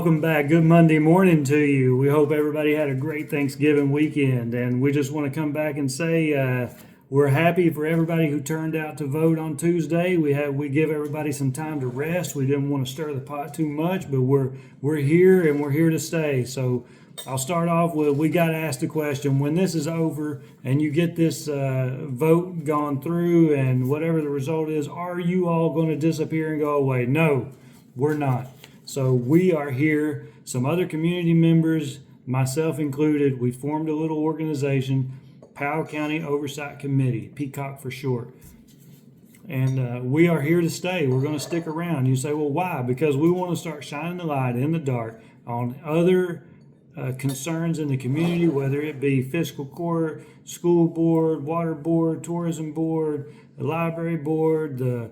Welcome back. Good Monday morning to you. We hope everybody had a great Thanksgiving weekend. And we just want to come back and say we're happy for everybody who turned out to vote on Tuesday. We give everybody some time to rest. We didn't want to stir the pot too much, but we're here and we're here to stay. So I'll start off with, we got asked a question. When this is over and you get this vote gone through and whatever the result is, are you all going to disappear and go away? No, we're not. So we are here, some other community members, myself included. We formed a little organization, Powell County Oversight Committee, PCOC for short. And we are here to stay. We're going to stick around. You say, well, why? Because we want to start shining the light in the dark on other concerns in the community, whether it be fiscal court, school board, water board, tourism board, the library board, the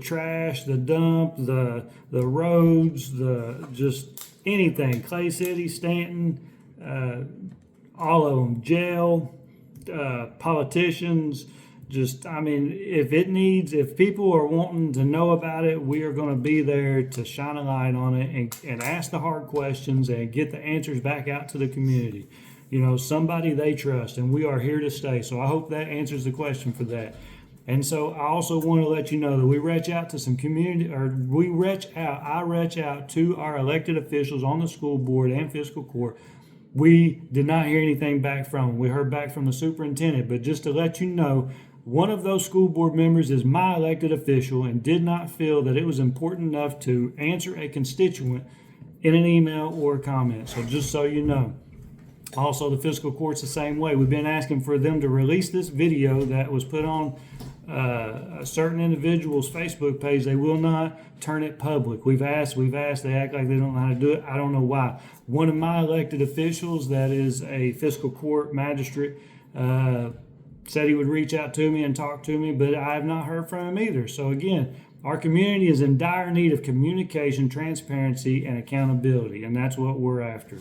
trash, the dump, the roads, the just anything, Clay City, Stanton, all of them, jail, politicians, if people are wanting to know about it, we are going to be there to shine a light on it and ask the hard questions and get the answers back out to the community. You know, somebody they trust, and we are here to stay. So I hope that answers the question for that. And so I also want to let you know that we reach out to some community, I reach out to our elected officials on the school board and fiscal court. We did not hear anything back from them. We heard back from the superintendent, but just to let you know, one of those school board members is my elected official and did not feel that it was important enough to answer a constituent in an email or a comment. So just so you know. Also, the fiscal court's the same way. We've been asking for them to release this video that was put on a certain individual's Facebook page. They will not turn it public. We've asked. They act like they don't know how to do it. I don't know why. One of my elected officials, that is a fiscal court magistrate, said he would reach out to me and talk to me, but I have not heard from him either. So again, our community is in dire need of communication, transparency, and accountability, and that's what we're after.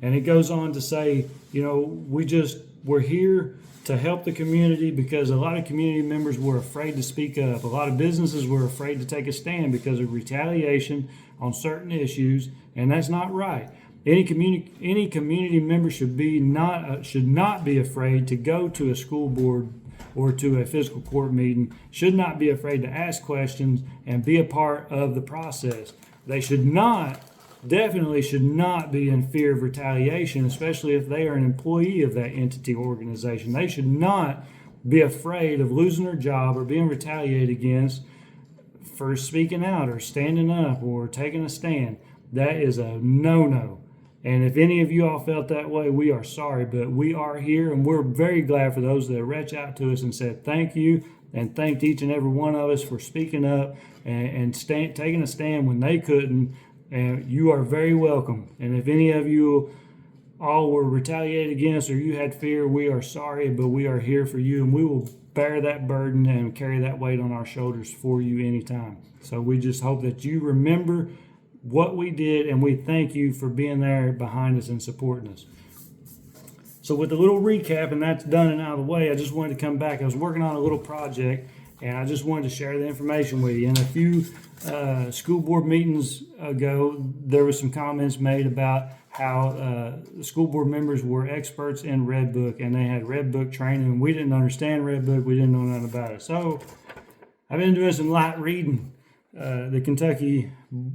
And it goes on to say, you know, we're here to help the community because a lot of community members were afraid to speak up. A lot of businesses were afraid to take a stand because of retaliation on certain issues, and that's not right. Any community member should not be afraid to go to a school board or to a fiscal court meeting, should not be afraid to ask questions and be a part of the process. They definitely should not be in fear of retaliation, especially if they are an employee of that entity or organization. They should not be afraid of losing their job or being retaliated against for speaking out or standing up or taking a stand. That is a no-no. And if any of you all felt that way, we are sorry, but we are here and we're very glad for those that reached out to us and said thank you and thanked each and every one of us for speaking up and taking a stand when they couldn't. And you are very welcome. And if any of you all were retaliated against or you had fear, we are sorry, but we are here for you and we will bear that burden and carry that weight on our shoulders for you anytime. So we just hope that you remember what we did, and we thank you for being there behind us and supporting us. So with a little recap, and that's done and out of the way, I just wanted to come back. I was working on a little project, and I just wanted to share the information with you. And a few school board meetings ago, there was some comments made about how the school board members were experts in Red Book, and they had Red Book training, and we didn't understand Red Book. We didn't know nothing about it. So I've been doing some light reading. The Kentucky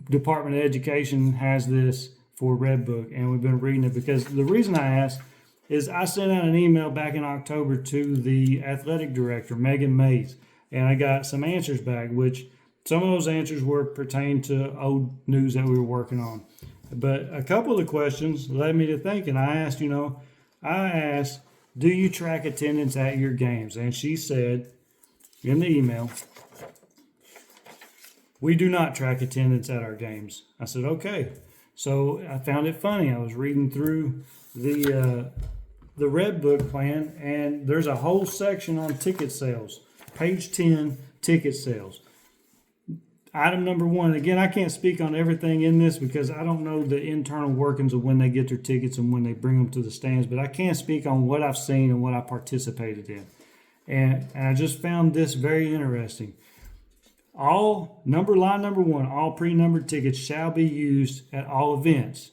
Department of Education has this for Red Book, and we've been reading it because the reason I asked is I sent out an email back in October to the athletic director, Megan Mays, and I got some answers back, which some of those answers were pertained to old news that we were working on. But a couple of the questions led me to thinking. I asked, do you track attendance at your games? And she said in the email, we do not track attendance at our games. I said, okay. So I found it funny. I was reading through the Red Book plan, and there's a whole section on ticket sales. Page 10, ticket sales. Item number 1, again, I can't speak on everything in this because I don't know the internal workings of when they get their tickets and when they bring them to the stands, but I can speak on what I've seen and what I participated in. And I just found this very interesting. Line number one, all pre-numbered tickets shall be used at all events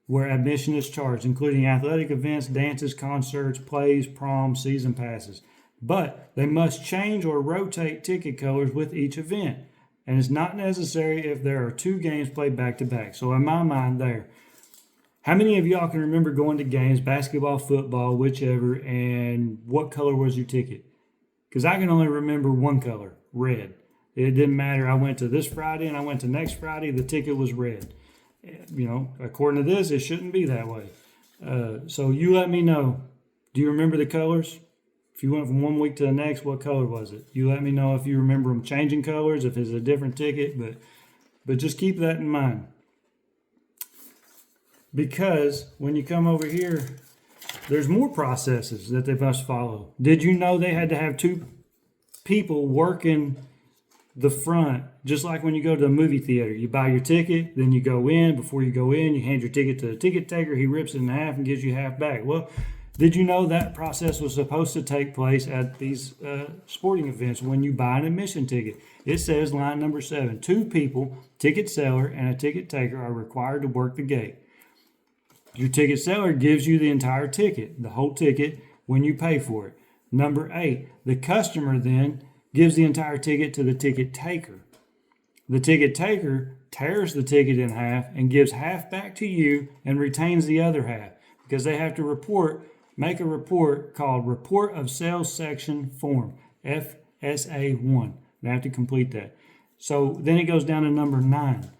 where admission is charged, including athletic events, dances, concerts, plays, proms, season passes. But they must change or rotate ticket colors with each event. And it's not necessary if there are two games played back to back. So in my mind there, how many of y'all can remember going to games, basketball, football, whichever, and what color was your ticket? Because I can only remember one color, red. It didn't matter. I went to this Friday and I went to next Friday, the ticket was red. According to this, it shouldn't be that way. So you let me know. Do you remember the colors? If you went from one week to the next, what color was it? You let me know if you remember them changing colors, if it's a different ticket, but just keep that in mind. Because when you come over here, there's more processes that they must follow. Did you know they had to have two people working the front, just like when you go to a movie theater? You buy your ticket, then you go in. Before you go in, you hand your ticket to the ticket taker. He rips it in half and gives you half back. Well, did you know that process was supposed to take place at these sporting events when you buy an admission ticket? It says line number 7, 2 people, ticket seller and a ticket taker, are required to work the gate. Your ticket seller gives you the entire ticket, the whole ticket, when you pay for it. Number 8, the customer then gives the entire ticket to the ticket taker. The ticket taker tears the ticket in half and gives half back to you and retains the other half, because they have to make a report called Report of Sales Section Form, FSA1. They have to complete that. So then it goes down to number 9.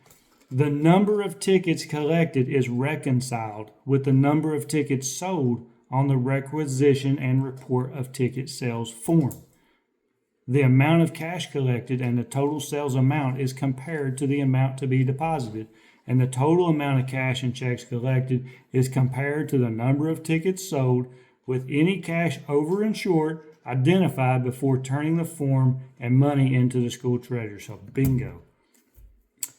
The number of tickets collected is reconciled with the number of tickets sold on the requisition and report of ticket sales form. The amount of cash collected and the total sales amount is compared to the amount to be deposited, and the total amount of cash and checks collected is compared to the number of tickets sold, with any cash over and short identified before turning the form and money into the school treasurer. So bingo.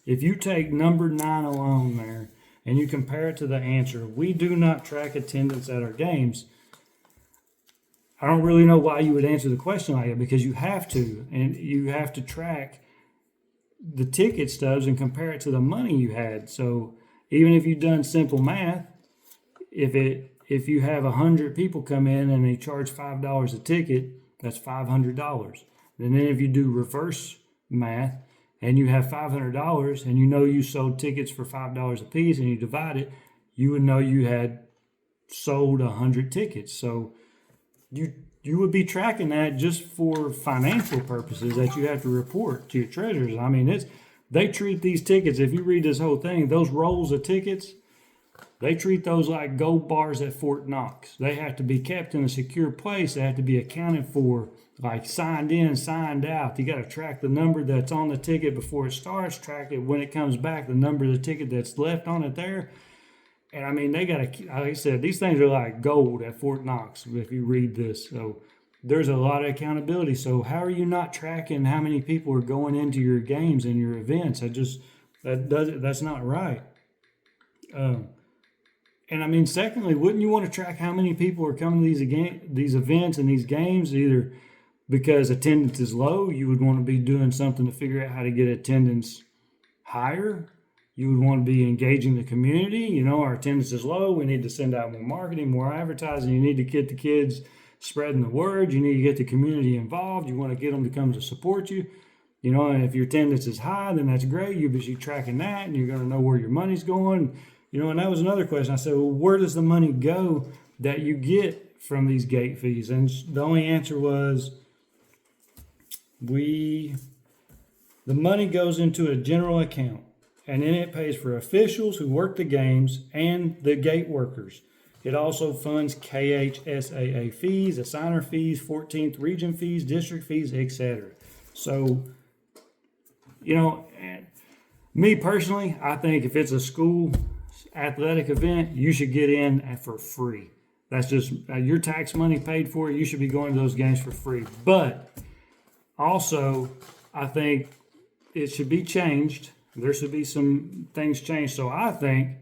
If you take number 9 alone there and you compare it to the answer, we do not track attendance at our games, I don't really know why you would answer the question like that, because you have to, and you have to track the ticket stubs and compare it to the money you had. So even if you've done simple math, if you have 100 people come in and they charge $5 a ticket, that's $500. And then if you do reverse math and you have $500 and you know you sold tickets for $5 a piece and you divide it, you would know you had sold 100 tickets. So you would be tracking that just for financial purposes that you have to report to your treasurers. I mean, they treat these tickets, if you read this whole thing, those rolls of tickets, they treat those like gold bars at Fort Knox. They have to be kept in a secure place. They have to be accounted for, like signed in, signed out. You got to track the number that's on the ticket before it starts, track it when it comes back, the number of the ticket that's left on it there. And I mean, they got to, like I said, these things are like gold at Fort Knox if you read this. So there's a lot of accountability. So how are you not tracking how many people are going into your games and your events? That's not right. And I mean, secondly, wouldn't you want to track how many people are coming to these events and these games? Either because attendance is low, you would want to be doing something to figure out how to get attendance higher. You would want to be engaging the community. Our attendance is low. We need to send out more marketing, more advertising. You need to get the kids spreading the word. You need to get the community involved. You want to get them to come to support you. And if your attendance is high, then that's great. You'll be tracking that, and you're going to know where your money's going. And that was another question. I said, well, where does the money go that you get from these gate fees? And the only answer was, the money goes into a general account, and then it pays for officials who work the games and the gate workers. It also funds KHSAA fees, assigner fees, 14th region fees, district fees, etc. So, me personally, I think if it's a school athletic event, you should get in for free. That's just your tax money paid for it. You should be going to those games for free. But also, I think it should be changed. There should be some things changed. So I think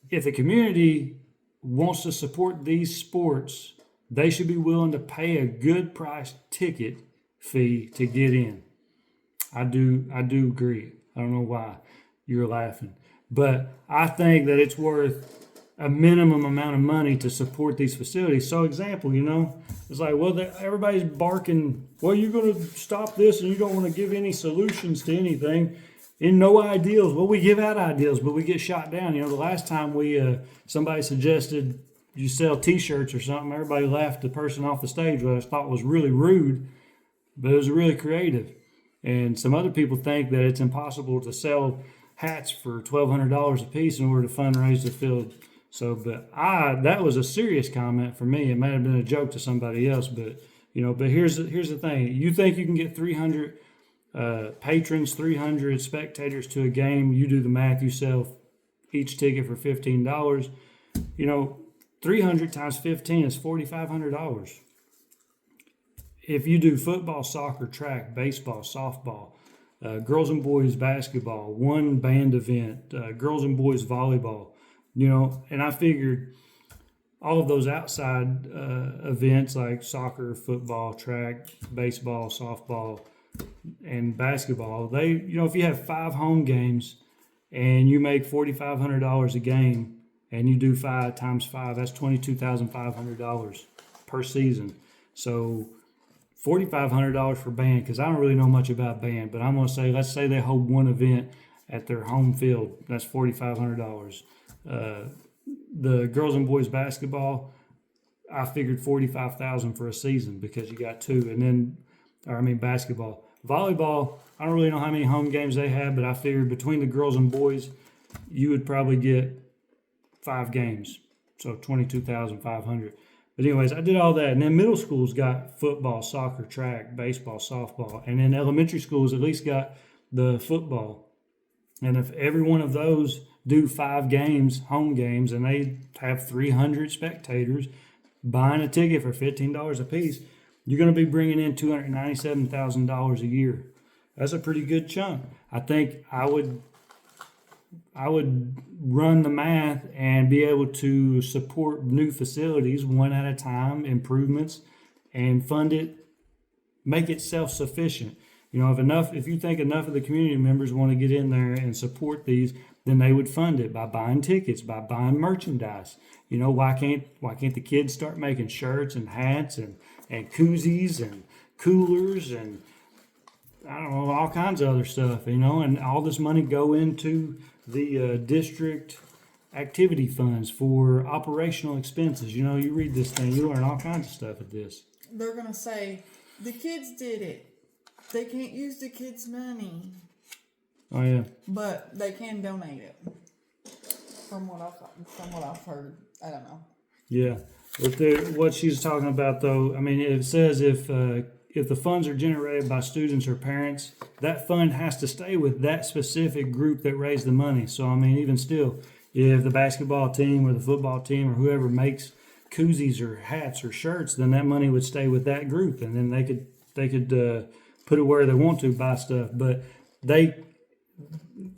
if the community wants to support these sports, they should be willing to pay a good price ticket fee to get in. I do agree. I don't know why you're laughing, but I think that it's worth a minimum amount of money to support these facilities. So example, it's like, well, everybody's barking, well, you're going to stop this and you don't want to give any solutions to anything. And no ideals. Well, we give out ideals, but we get shot down. The last time somebody suggested you sell T-shirts or something, everybody laughed the person off the stage, which I thought was really rude, but it was really creative. And some other people think that it's impossible to sell hats for $1,200 a piece in order to fundraise the field. So, but that was a serious comment for me. It might have been a joke to somebody else, but here's the thing. You think you can get 300 patrons, 300 spectators to a game? You do the math. You sell each ticket for $15. 300 times 15 is $4,500. If you do football, soccer, track, baseball, softball, girls and boys basketball, one band event, girls and boys volleyball, and I figured all of those outside events like soccer, football, track, baseball, softball, and basketball, if you have 5 home games and you make $4,500 a game and you do 5 times 5, that's $22,500 per season. So $4,500 for band, because I don't really know much about band, but I'm going to say, let's say they hold one event at their home field. That's $4,500. The girls and boys basketball, I figured $45,000 for a season because you got 2, and then, basketball. Volleyball, I don't really know how many home games they have, but I figured between the girls and boys, you would probably get 5 games, so $22,500. But anyways, I did all that, and then middle school's got football, soccer, track, baseball, softball, and then elementary schools at least got the football. And if every one of those do 5 games, home games, and they have 300 spectators buying a ticket for $15 a piece, you're going to be bringing in $297,000 a year. That's a pretty good chunk. I think I would run the math and be able to support new facilities one at a time, improvements, and fund it, make it self-sufficient. If you think enough of the community members want to get in there and support these, then they would fund it by buying tickets, by buying merchandise. Why can't the kids start making shirts and hats and koozies and coolers and I don't know, all kinds of other stuff, and all this money go into the district activity funds for operational expenses. You read this thing, you learn all kinds of stuff at this. They're going to say, the kids did it. They can't use the kids' money. Oh, yeah. But they can donate it. From what I've heard. I don't know. Yeah. But what she's talking about, though, it says if the funds are generated by students or parents, that fund has to stay with that specific group that raised the money. So, even still, if the basketball team or the football team or whoever makes koozies or hats or shirts, then that money would stay with that group, and then they could put it where they want to, buy stuff. But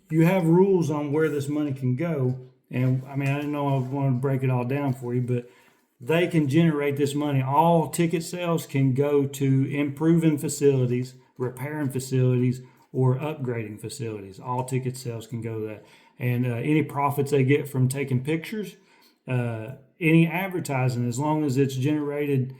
you have rules on where this money can go, and I didn't know I wanted to break it all down for you, but they can generate this money. All ticket sales can go to improving facilities, repairing facilities, or upgrading facilities. All ticket sales can go to that. And any profits they get from taking pictures, any advertising, as long as it's generated,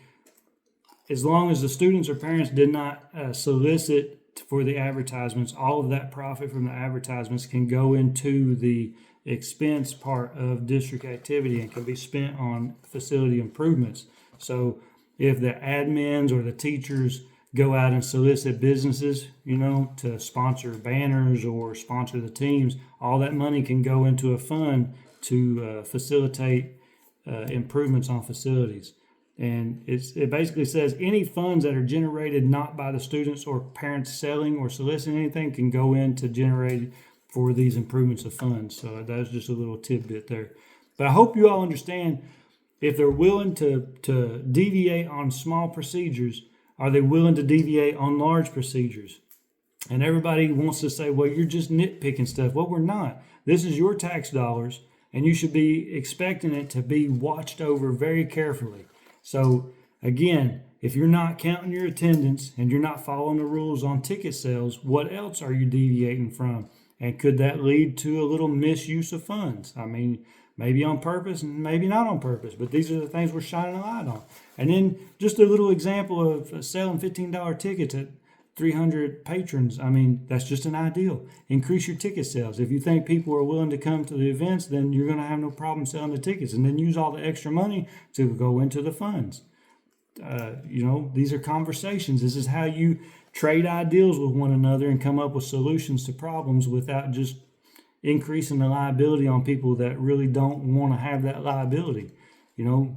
as long as the students or parents did not solicit for the advertisements, all of that profit from the advertisements can go into the expense part of district activity and can be spent on facility improvements. So if the admins or the teachers go out and solicit businesses, to sponsor banners or sponsor the teams, all that money can go into a fund to facilitate improvements on facilities. And it basically says any funds that are generated not by the students or parents selling or soliciting anything can go into generated for these improvements of funds. So that's just a little tidbit there. But I hope you all understand, if they're willing to deviate on small procedures, are they willing to deviate on large procedures? And everybody wants to say, well, you're just nitpicking stuff. Well, we're not. This is your tax dollars, and you should be expecting it to be watched over very carefully. So again, If you're not counting your attendance and you're not following the rules on ticket sales, what else are you deviating from? And could that lead to a little misuse of funds? I mean, maybe on purpose and maybe not on purpose, but these are the things we're shining a light on. And then just a little example of selling $15 tickets at 300 patrons. I mean, that's just an ideal. Increase your ticket sales. If you think people are willing to come to the events, then you're going to have no problem selling the tickets, and then use all the extra money to go into the funds. These are conversations. This is how you trade ideals with one another and come up with solutions to problems without just increasing the liability on people that really don't want to have that liability. You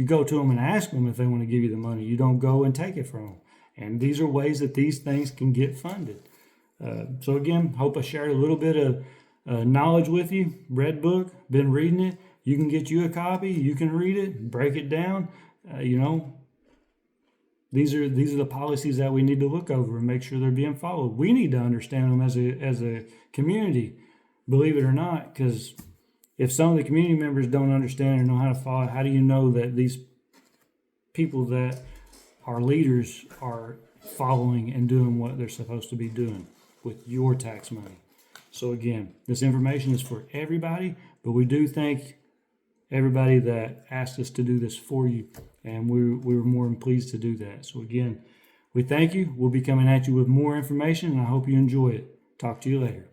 go to them and ask them if they want to give you the money. You don't go and take it from them. And these are ways that these things can get funded. So again, hope I shared a little bit of knowledge with you. Read book, been reading it. You can get you a copy. You can read it, break it down. These are the policies that we need to look over and make sure they're being followed. We need to understand them as a community, believe it or not, because if some of the community members don't understand or know how to follow, how do you know that these people that are leaders are following and doing what they're supposed to be doing with your tax money? So again, this information is for everybody, but we do thank everybody that asked us to do this for you, and we were more than pleased to do that. So again, we thank you. We'll be coming at you with more information, and I hope you enjoy it. Talk to you later.